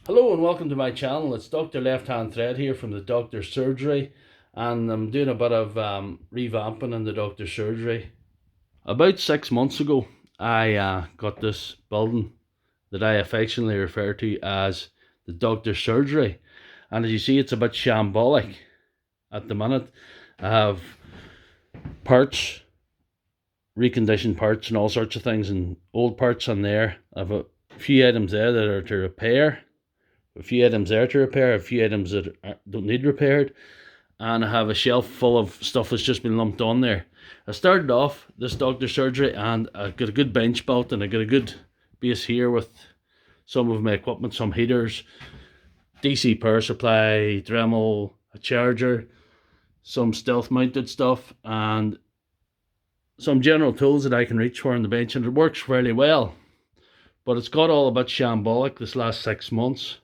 Hello and welcome to my channel. It's Dr. Left Hand Thread here from the Doctor's Surgery, and I'm doing a bit of revamping in the Doctor's Surgery. About 6 months ago, I got this building that I affectionately refer to as the Doctor's Surgery, and as you see, it's a bit shambolic at the minute. I have parts, reconditioned parts and all sorts of things, and old parts on there. I have a few items there that are to repair, a few items there to repair, a few items that don't need repaired, and I have a shelf full of stuff that's just been lumped on there. I started off this Doctor's Surgery and I got a good bench built, and I got a good base here with some of my equipment, some heaters, DC power supply, Dremel, a charger, some stealth mounted stuff, and some general tools that I can reach for on the bench, and it works fairly well. But it's got all a bit shambolic this last 6 months.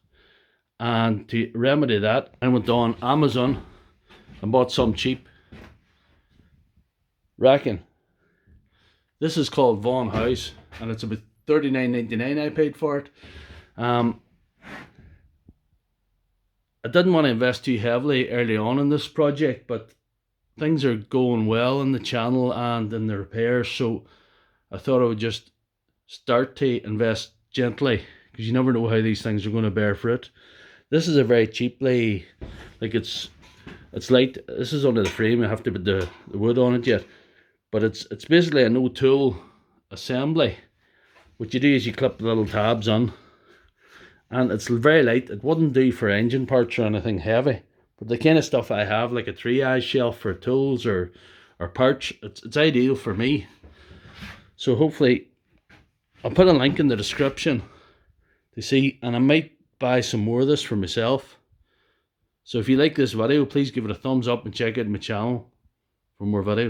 And to remedy that, I went on Amazon and bought some cheap racking. This is called Vaughan House, and it's about $39.99 I paid for it. I didn't want to invest too heavily early on in this project, but things are going well in the channel and in the repairs, so I thought I would just start to invest gently, because you never know how these things are going to bear fruit. This is a very cheaply, like it's light. This is only the frame. I have to put the wood on it yet, but it's basically a no tool assembly. What you do is you clip the little tabs on, and it's very light. It wouldn't do for engine parts or anything heavy, but the kind of stuff I have, like a 3-eye shelf for tools or parts, it's ideal for me. So hopefully I'll put a link in the description to see, and I might buy some more of this for myself. So if you like this video, please give it a thumbs up and check out my channel for more videos.